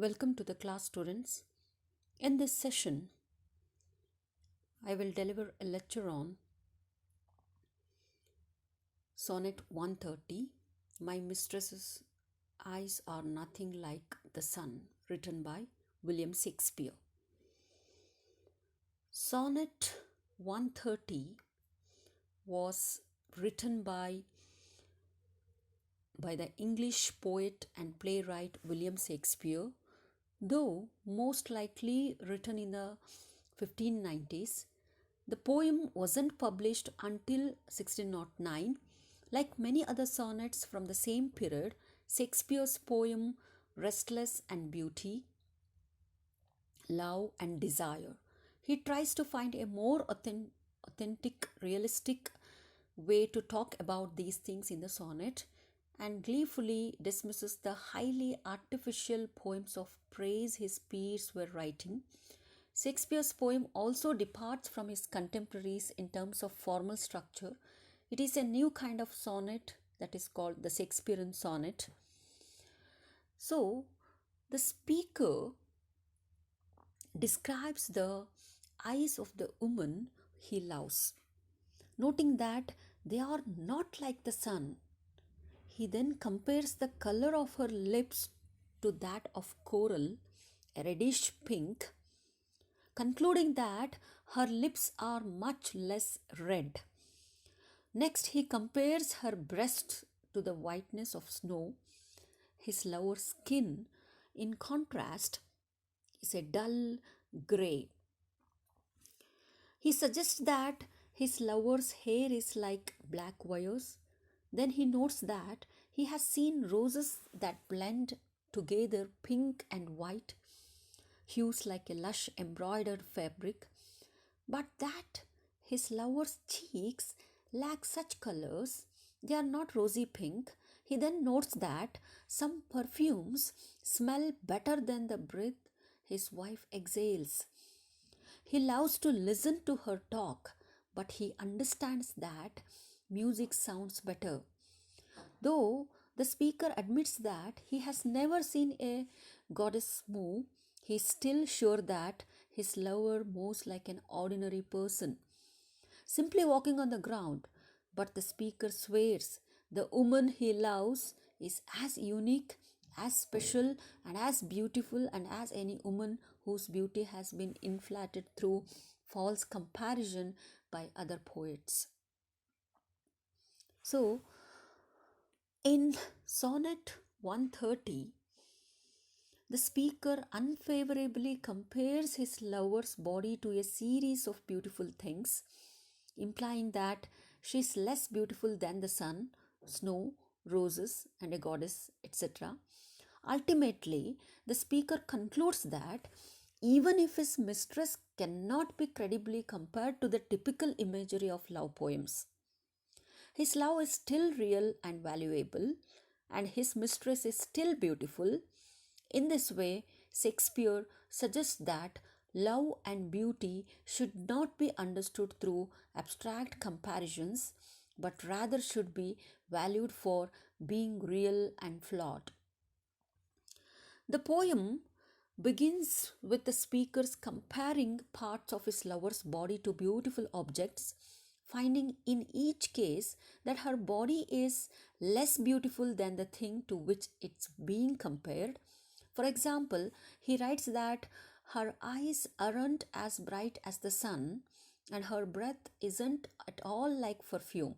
Welcome to the class, students. In this session, I will deliver a lecture on Sonnet 130, My Mistress's Eyes Are Nothing Like the Sun, written by William Shakespeare. Sonnet 130 was written by the English poet and playwright William Shakespeare, though most likely written in the 1590s. The poem wasn't published until 1609. Like many other sonnets from the same period, Shakespeare's poem Restless and Beauty, Love and Desire. He tries to find a more authentic, realistic way to talk about these things in the sonnet and gleefully dismisses the highly artificial poems of praise his peers were writing. Shakespeare's poem also departs from his contemporaries in terms of formal structure. It is a new kind of sonnet that is called the Shakespearean sonnet. So, the speaker describes the eyes of the woman he loves, noting that they are not like the sun. He then compares the color of her lips to that of coral, a reddish pink, concluding that her lips are much less red. Next, he compares her breast to the whiteness of snow. His lover's skin, in contrast, is a dull grey. He suggests that his lover's hair is like black wires. Then he notes that he has seen roses that blend together pink and white, hues like a lush embroidered fabric, but that his lover's cheeks lack such colors, they are not rosy pink. He then notes that some perfumes smell better than the breath his wife exhales. He loves to listen to her talk, but he understands that music sounds better. Though the speaker admits that he has never seen a goddess move, he is still sure that his lover moves like an ordinary person, simply walking on the ground. But the speaker swears the woman he loves is as unique, as special, and as beautiful, and as any woman whose beauty has been inflated through false comparison by other poets. So, in Sonnet 130, the speaker unfavorably compares his lover's body to a series of beautiful things, implying that she is less beautiful than the sun, snow, roses, and a goddess, etc. Ultimately, the speaker concludes that even if his mistress cannot be credibly compared to the typical imagery of love poems, his love is still real and valuable, and his mistress is still beautiful. In this way, Shakespeare suggests that love and beauty should not be understood through abstract comparisons, but rather should be valued for being real and flawed. The poem begins with the speakers comparing parts of his lover's body to beautiful objects, finding in each case that her body is less beautiful than the thing to which it's being compared. For example, he writes that her eyes aren't as bright as the sun, and her breath isn't at all like perfume.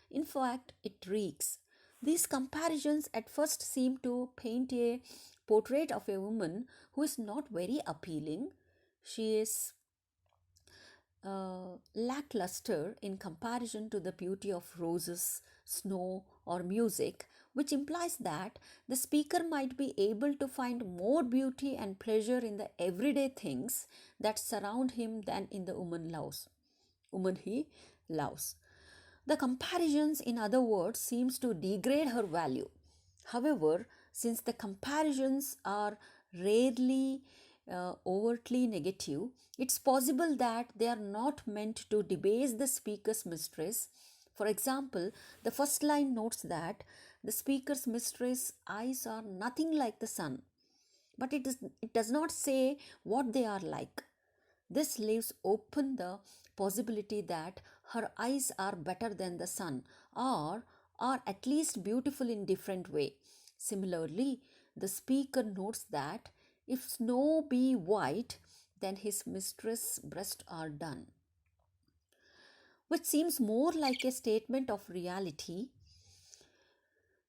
In fact, it reeks. These comparisons at first seem to paint a portrait of a woman who is not very appealing. She is lackluster in comparison to the beauty of roses, snow, or music, which implies that the speaker might be able to find more beauty and pleasure in the everyday things that surround him than in the woman he loves. The comparisons, in other words, seems to degrade her value. However, since the comparisons are rarely overtly negative, it's possible that they are not meant to debase the speaker's mistress. For example, the first line notes that the speaker's mistress' eyes are nothing like the sun. but it does not say what they are like. This leaves open the possibility that her eyes are better than the sun, or are at least beautiful in different way. Similarly, the speaker notes that if snow be white, then his mistress' breasts are done, which seems more like a statement of reality.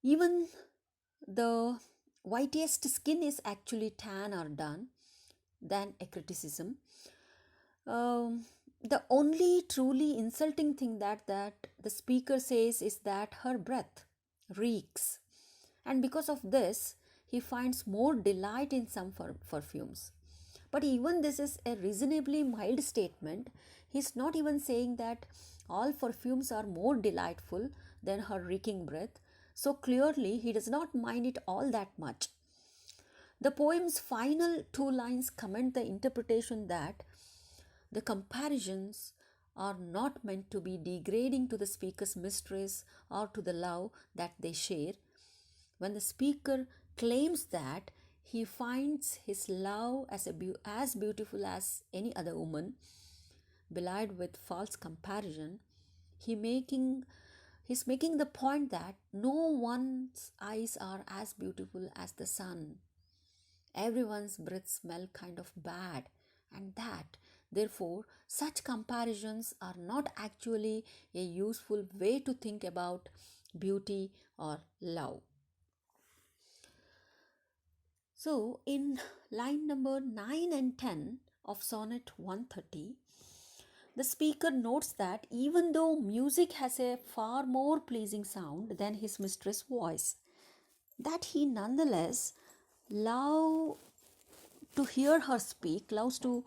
Even the whitest skin is actually tan or done than a criticism. The only truly insulting thing that the speaker says is that her breath reeks, and because of this, he finds more delight in some perfumes. But even this is a reasonably mild statement. He's not even saying that all perfumes are more delightful than her reeking breath, so clearly he does not mind it all that much. The poem's final two lines comment the interpretation that the comparisons are not meant to be degrading to the speaker's mistress or to the love that they share. When the speaker claims that he finds his love as beautiful as any other woman, belied with false comparison, he making he's making the point that no one's eyes are as beautiful as the sun. Everyone's breaths smell kind of bad, and that therefore such comparisons are not actually a useful way to think about beauty or love. So in line number 9 and 10 of sonnet 130, the speaker notes that even though music has a far more pleasing sound than his mistress' voice, that he nonetheless love to hear her speak, loves to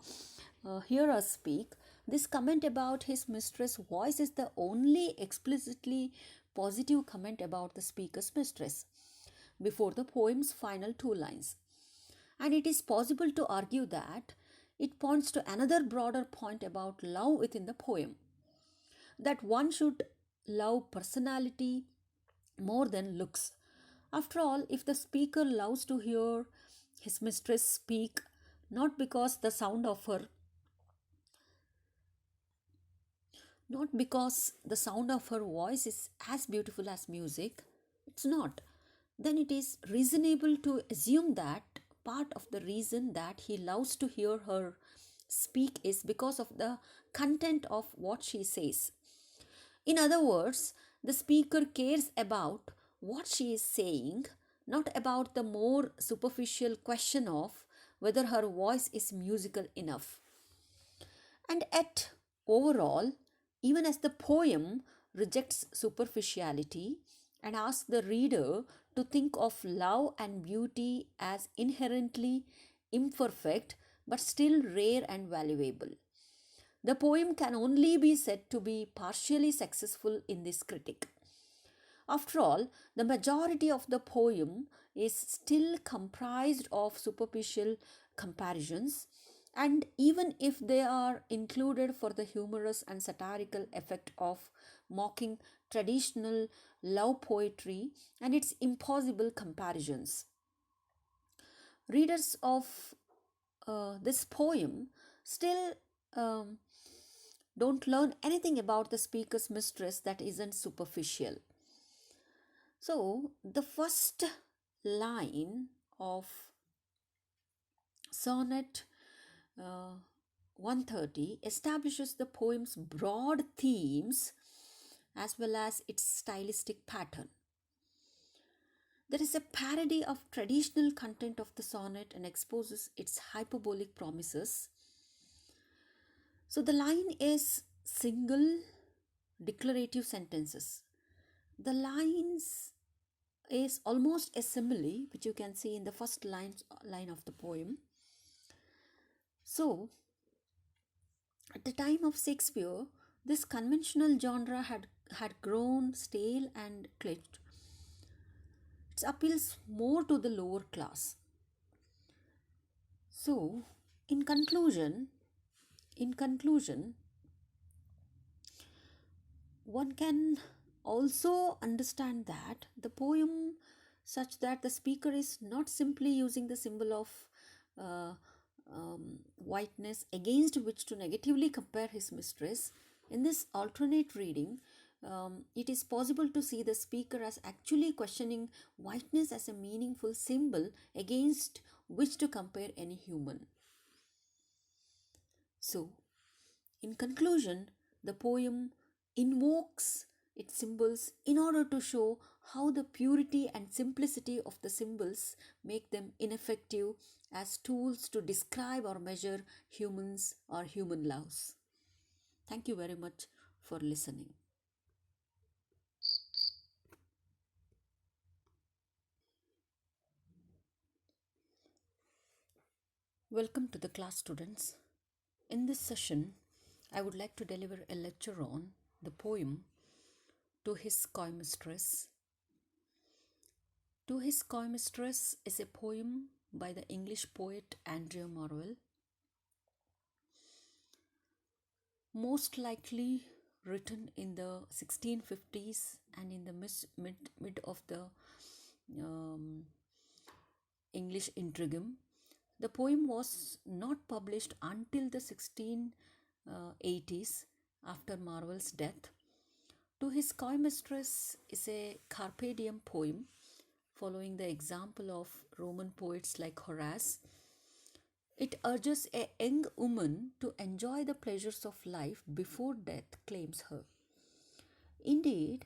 hear her speak. This comment about his mistress' voice is the only explicitly positive comment about the speaker's mistress before the poem's final two lines. And it is possible to argue that it points to another broader point about love within the poem, that one should love personality more than looks. After all, if the speaker loves to hear his mistress speak, not because the sound of her not because the sound of her voice is as beautiful as music, it's not, then it is reasonable to assume that part of the reason that he loves to hear her speak is because of the content of what she says. In other words, the speaker cares about what she is saying, not about the more superficial question of whether her voice is musical enough. And yet, overall, even as the poem rejects superficiality and asks the reader to think of love and beauty as inherently imperfect but still rare and valuable, the poem can only be said to be partially successful in this critique. After all, the majority of the poem is still comprised of superficial comparisons, and even if they are included for the humorous and satirical effect of mocking traditional love poetry and its impossible comparisons, readers of this poem still um, don't learn anything about the speaker's mistress that isn't superficial. So, the first line of sonnet uh, 130 establishes the poem's broad themes as well as its stylistic pattern. There is a parody of traditional content of the sonnet and exposes its hyperbolic promises. So the line is single declarative sentences. The lines is almost a simile, which you can see in the first line of the poem. So, at the time of Shakespeare, this conventional genre had grown stale and clipped. It appeals more to the lower class. So, in conclusion, in conclusion, one can also understand that the poem such that the speaker is not simply using the symbol of uh, whiteness against which to negatively compare his mistress. In this alternate reading, it is possible to see the speaker as actually questioning whiteness as a meaningful symbol against which to compare any human. So, in conclusion, the poem invokes its symbols in order to show how the purity and simplicity of the symbols make them ineffective as tools to describe or measure humans or human loves. Thank you very much for listening. Welcome to the class, students. In this session, I would like to deliver a lecture on the poem To His Coy Mistress. To His Coy Mistress is a poem by the English poet Andrea Marvell, most likely written in the 1650s and in the mid of the um, English interregnum. The poem was not published until the 1680s after Marvell's death. To His Coy Mistress is a carpe diem poem following the example of Roman poets like Horace. It urges a young woman to enjoy the pleasures of life before death claims her. Indeed,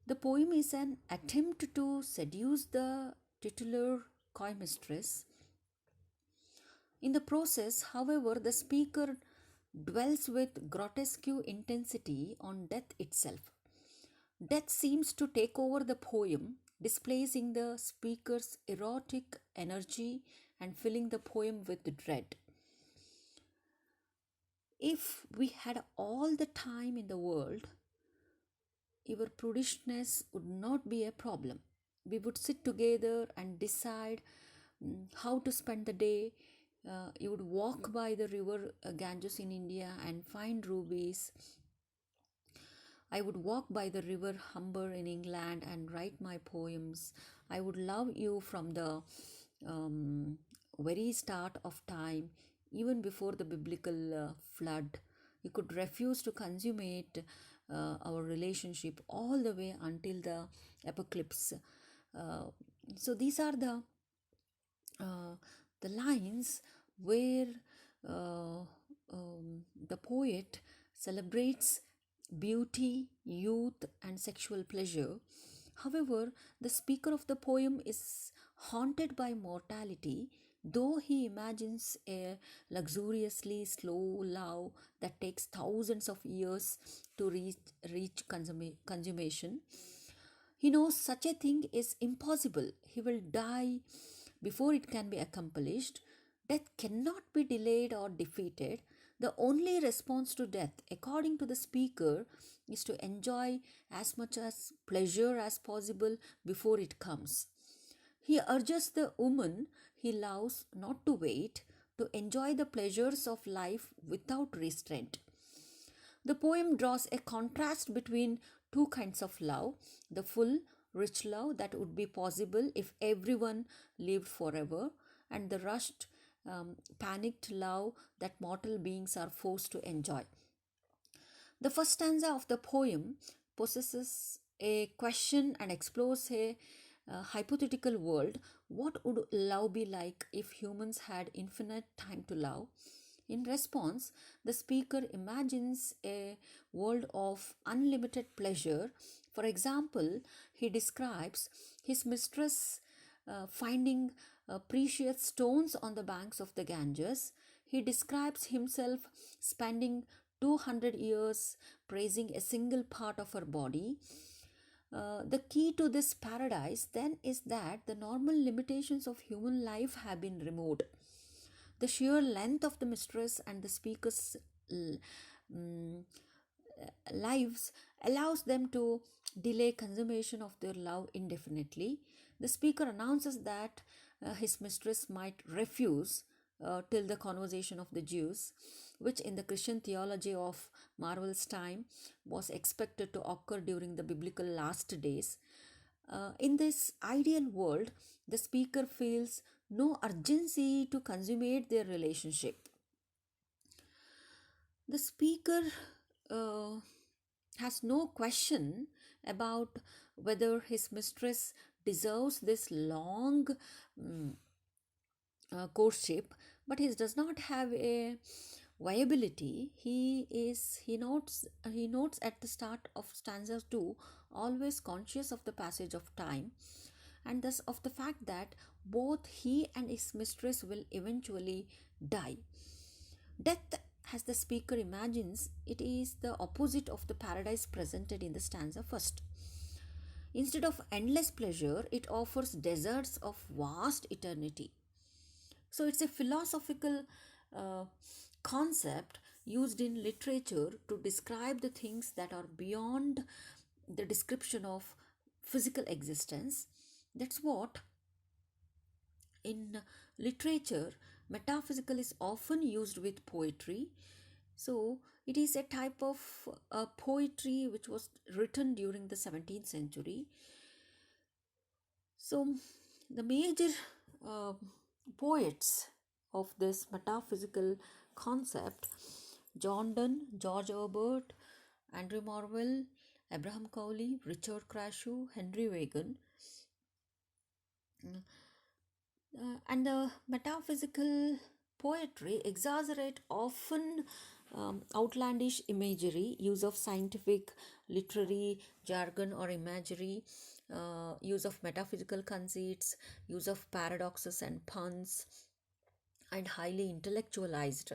the poem is an attempt to seduce the titular coy mistress. In the process, however, the speaker dwells with grotesque intensity on death itself. Death seems to take over the poem, displacing the speaker's erotic energy and filling the poem with dread. If we had all the time in the world, your prudishness would not be a problem. We would sit together and decide how to spend the day. You would walk by the river Ganges in India and find rubies. I would walk by the river Humber in England and write my poems. I would love you from the um, very start of time, even before the biblical flood. You could refuse to consummate our relationship all the way until the apocalypse. Uh, so these are uh, the lines where uh, the poet celebrates beauty, youth, and sexual pleasure. However, the speaker of the poem is haunted by mortality, though he imagines a luxuriously slow love that takes thousands of years to reach consummation. He knows such a thing is impossible. He will die before it can be accomplished. Death cannot be delayed or defeated. The only response to death, according to the speaker, is to enjoy as much as pleasure as possible before it comes. He urges the woman he loves not to wait, to enjoy the pleasures of life without restraint. The poem draws a contrast between two kinds of love: the full, rich love that would be possible if everyone lived forever, and the rushed, panicked love that mortal beings are forced to enjoy. The first stanza of the poem possesses a question and explores a hypothetical world. What would love be like if humans had infinite time to love? In response, the speaker imagines a world of unlimited pleasure. For example, he describes his mistress finding precious stones on the banks of the Ganges. He describes himself spending 200 years praising a single part of her body. The key to this paradise then is that the normal limitations of human life have been removed. The sheer length of the mistress and the speaker's mm, lives allows them to delay consummation of their love indefinitely. The speaker announces that his mistress might refuse till the conversation of the Jews, which in the Christian theology of Marvel's time was expected to occur during the biblical last days. In this ideal world, the speaker feels no urgency to consummate their relationship. The speaker uh, has no question about whether his mistress deserves this long mm, courtship, but he does not have a viability. He notes at the start of stanza 2, always conscious of the passage of time, and thus of the fact that both he and his mistress will eventually die. Death, as the speaker imagines, it is the opposite of the paradise presented in the stanza first. Instead of endless pleasure, it offers deserts of vast eternity. So it's a philosophical uh, concept used in literature to describe the things that are beyond the description of physical existence. That's what in literature metaphysical is often used with poetry. So it is a type of poetry which was written during the 17th century. So the major uh, poets of this metaphysical concept: John Donne, George Herbert, Andrew Marvell, Abraham Cowley, Richard Crashaw, Henry Vaughan. And the metaphysical poetry exaggerate often outlandish imagery, use of scientific, literary jargon or imagery, use of metaphysical conceits, use of paradoxes and puns, and highly intellectualized.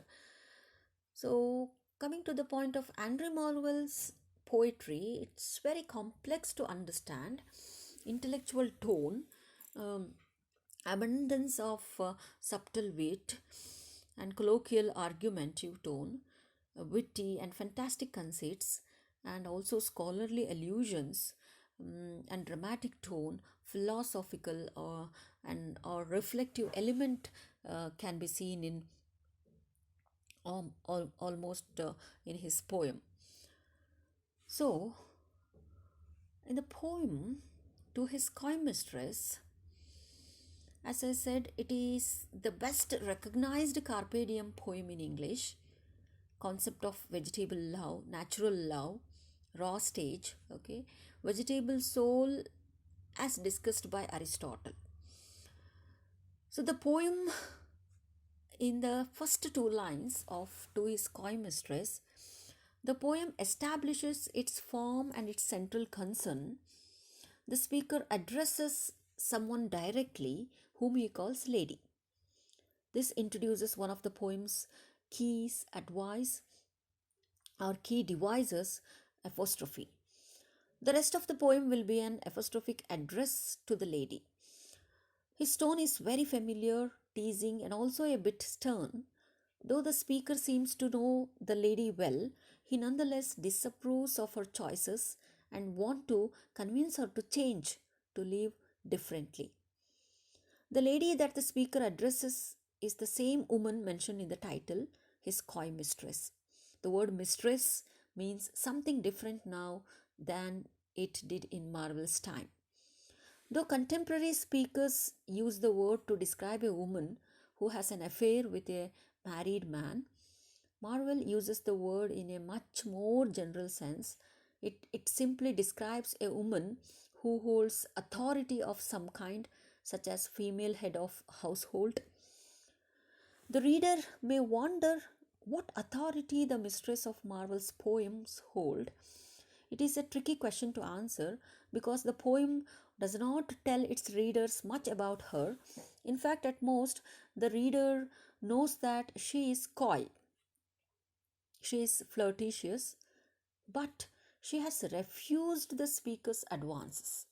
So, coming to the point of Andrew Marvell's poetry, it's very complex to understand. Intellectual tone, um, abundance of subtle wit and colloquial argumentative tone, witty and fantastic conceits, and also scholarly allusions, and dramatic tone, philosophical and or reflective element can be seen in almost in his poem. So, in the poem to his coy mistress, as I said, it is the best recognized carpe diem poem in English. Concept of vegetable love, natural love, raw stage, okay, vegetable soul, as discussed by Aristotle. So the poem, in the first two lines of To His Coy Mistress, the poem establishes its form and its central concern. The speaker addresses someone directly whom he calls lady. This introduces one of the poem's keys, advice, or key devices, apostrophe. The rest of the poem will be an apostrophic address to the lady. His tone is very familiar, teasing, and also a bit stern. Though the speaker seems to know the lady well, he nonetheless disapproves of her choices and wants to convince her to change, to live differently. The lady that the speaker addresses is the same woman mentioned in the title, his coy mistress. The word mistress means something different now than it did in Marvell's time. Though contemporary speakers use the word to describe a woman who has an affair with a married man, Marvell uses the word in a much more general sense. It simply describes a woman who holds authority of some kind, such as female head of household. The reader may wonder what authority the mistress of Marvell's poems hold. It is a tricky question to answer because the poem does not tell its readers much about her. In fact, at most, the reader knows that she is coy, she is flirtatious, but she has refused the speaker's advances.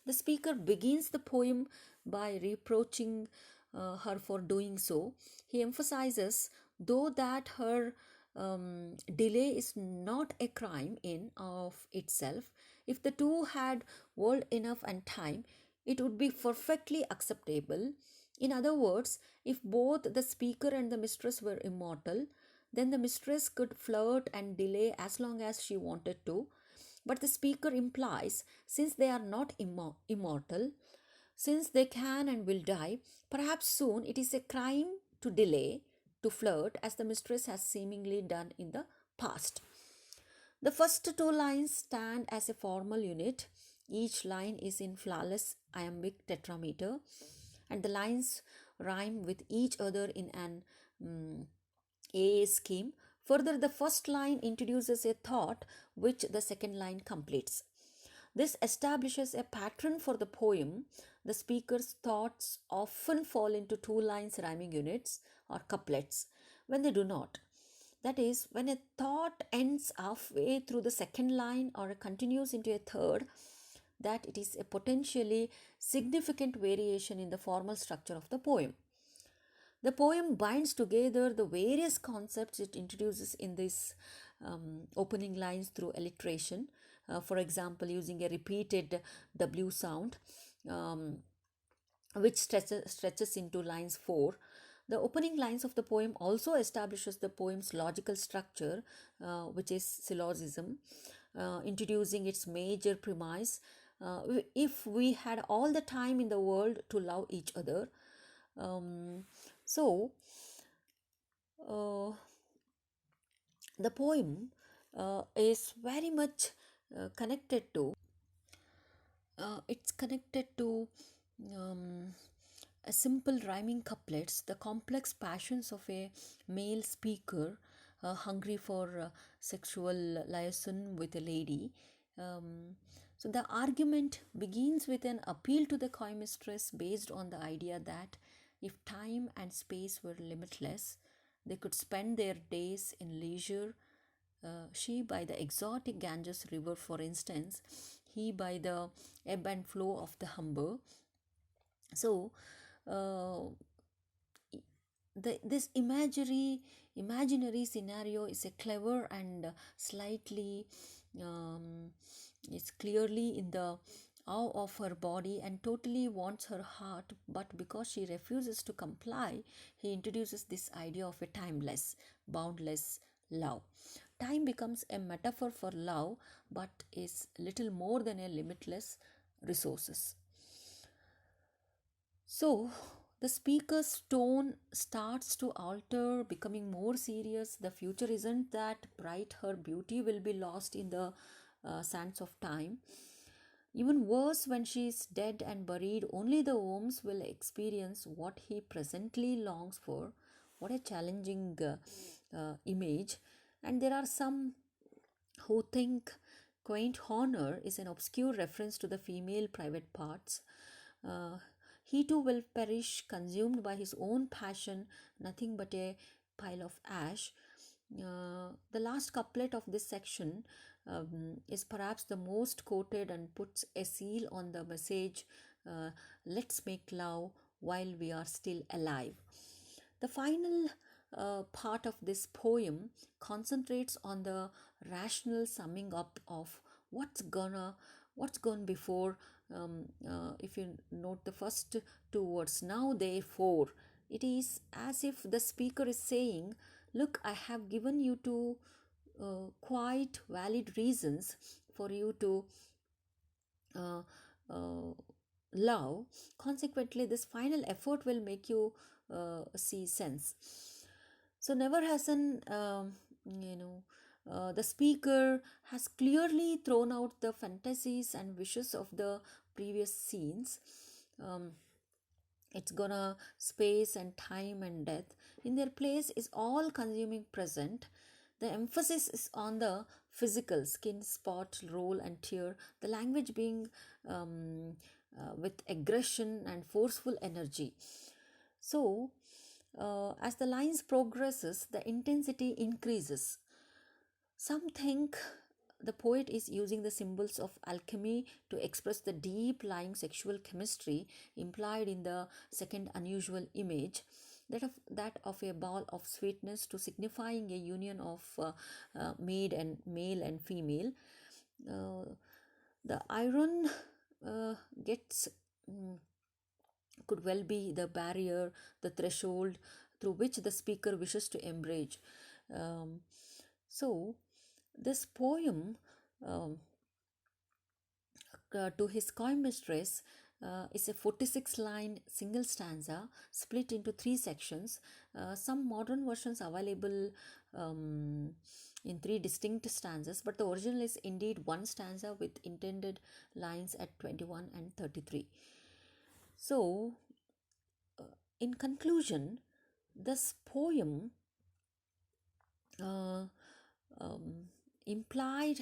The speaker begins the poem by reproaching her for doing so. He emphasizes, though, that her delay is not a crime in of itself. If the two had world enough and time, it would be perfectly acceptable. In other words, if both the speaker and the mistress were immortal, then the mistress could flirt and delay as long as she wanted to. But the speaker implies, since they are not immortal, Since they can and will die, perhaps soon it is a crime to delay, to flirt, as the mistress has seemingly done in the past. The first two lines stand as a formal unit. Each line is in flawless iambic tetrameter, and the lines rhyme with each other in an AA scheme. Further, the first line introduces a thought which the second line completes. This establishes a pattern for the poem. The speaker's thoughts often fall into two lines rhyming units or couplets when they do not. That is, when a thought ends halfway through the second line or continues into a third, that it is a potentially significant variation in the formal structure of the poem. The poem binds together the various concepts it introduces in these opening lines through alliteration. For example, using a repeated W sound, um, which stretches into lines 4. The opening lines of the poem also establishes the poem's logical structure, which is syllogism, introducing its major premise. If we had all the time in the world to love each other. Um, so, uh, the poem is very much connected to it's connected to um, a simple rhyming couplets, the complex passions of a male speaker hungry for sexual liaison with a lady. Um, so the argument begins with an appeal to the coy mistress based on the idea that if time and space were limitless, they could spend their days in leisure, she by the exotic Ganges River, for instance, he by the ebb and flow of the Humber. So, uh, this imaginary scenario is a clever and slightly um, is clearly in the awe of her body and totally wants her heart, but because she refuses to comply, he introduces this idea of a timeless, boundless love. Time becomes a metaphor for love, but is little more than a limitless resources. So, the speaker's tone starts to alter, becoming more serious. The future isn't that bright, her beauty will be lost in the sands of time. Even worse, when she is dead and buried, only the worms will experience what he presently longs for. What a challenging image. And there are some who think quaint honor is an obscure reference to the female private parts. Uh, he too will perish, consumed by his own passion, nothing but a pile of ash. The last couplet of this section is perhaps the most quoted and puts a seal on the message, uh, let's make love while we are still alive. The final part of this poem concentrates on the rational summing up of what's gone before. If you note the first two words, now therefore, it is as if the speaker is saying, look, I have given you two quite valid reasons for you to uh, uh, love. Consequently, this final effort will make you see sense. So never has an you know the speaker has clearly thrown out the fantasies and wishes of the previous scenes. um, it's gonna space and time and death in their place is all consuming present. The emphasis is on the physical skin spot roll and tear, the language being with aggression and forceful energy. So as the lines progresses, the intensity increases. Some think the poet is using the symbols of alchemy to express the deep lying sexual chemistry implied in the second unusual image, that of a ball of sweetness to signifying a union of maid and male and female. Uh, the iron gets could well be the barrier, the threshold through which the speaker wishes to embrace. Um, so, this poem to his coy mistress is a 46 line single stanza split into three sections. Some modern versions available um, in three distinct stanzas, but the original is indeed one stanza with intended lines at 21 and 33. So, in conclusion, this poem uh, um, implied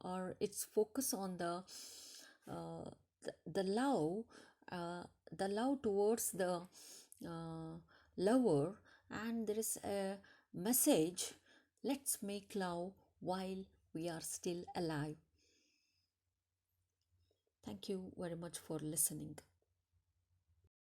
or its focus on uh, the love, uh, the love towards the uh, lover, and there is a message: let's make love while we are still alive. Thank you very much for listening.